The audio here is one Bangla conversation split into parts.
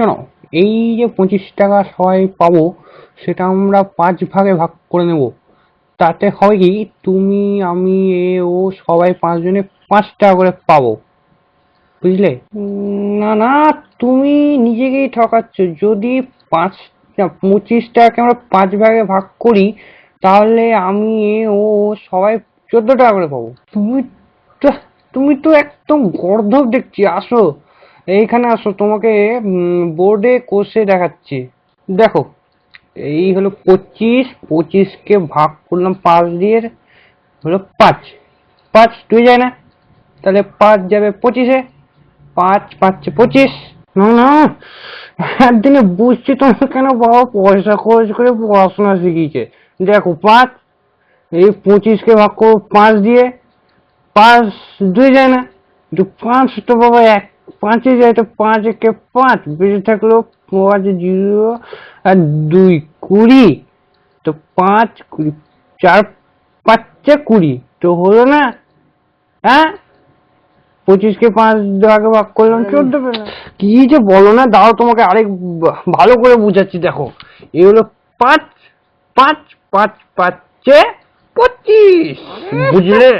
শোনো, এই যে 25 টাকা সবাই পাবো, সেটা আমরা 5 ভাগে ভাগ করে নেব। তাতে হয় কি, তুমি আমি এ ও সবাই 5 জনে 5 টাকা করে পাবো, বুঝলে? না না, তুমি নিজেকেই ঠকাচ্ছ। যদি পাঁচ 25 টাকাকে আমরা 5 ভাগে ভাগ করি, তাহলে আমি এ ও সবাই 14 টাকা করে পাবো। তুমি তো একদম গর্দভ দেখছি। আসো, এইখানে আসো, তোমাকে বোর্ডে কষে দেখাচ্ছি। দেখো, এই হলো 25, 25কে ভাগ করলাম 5 দিয়ে, হলো 5। 5 2 যায় না, তাহলে 5 যাবে 25-এ। 5 5 25। না না, একদিনে বুঝছি তোমার কেন বাবা পয়সা খরচ করে পড়াশোনা শিখিয়েছে। দেখো, 5, এই 25কে ভাগ করবো 5 দিয়ে, 5 2 যায় না, 5 তো বাবা 5-এ যায়, তো 5 একে 5 বেঁচে থাকলো 5 0 আর 2 20। তো 5 20, 4 5 20, তো হলো না? হ্যাঁ, 25কে 5 ভাগে ভাগ করলাম 14 পেলাম। কি যে বলো না, দাও তোমাকে আরেক ভালো করে বুঝাচ্ছি। দেখো, এই হলো 5, 5 5 5 25, বুঝলে?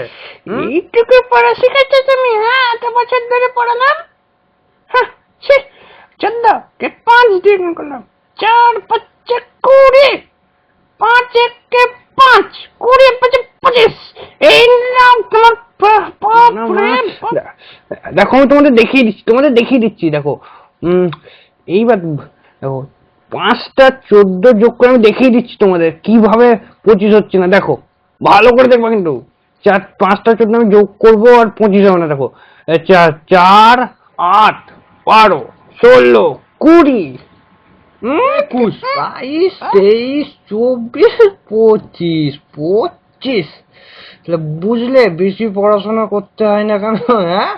এইটুকু পড়া শিখেছো তুমি? হ্যাঁ, এত বছর ধরে পড়ালাম। হ্যাঁ, ছি। 14কে 5 দিয়ে গুণ করলাম, 4 5 20, 5 1 5, 20 5 25। এই নাও তোমার না, না, দেখো, আমি তোমাদের দেখিয়ে দিচ্ছি। দেখো, এইবার দেখো, 5টা 14 যোগ করে আমি দেখিয়ে দিচ্ছি তোমাদের কিভাবে 25 হচ্ছে না। দেখো, ভালো করে দেখবা কিন্তু। 5টা 14 আমি যোগ করবো আর 25 হবে না। দেখো, 4 4 8 12 16 20 21 22 23 24 25 25। তাহলে বুঝলে, বেশি পড়াশোনা করতে হয় না কেন, হ্যাঁ?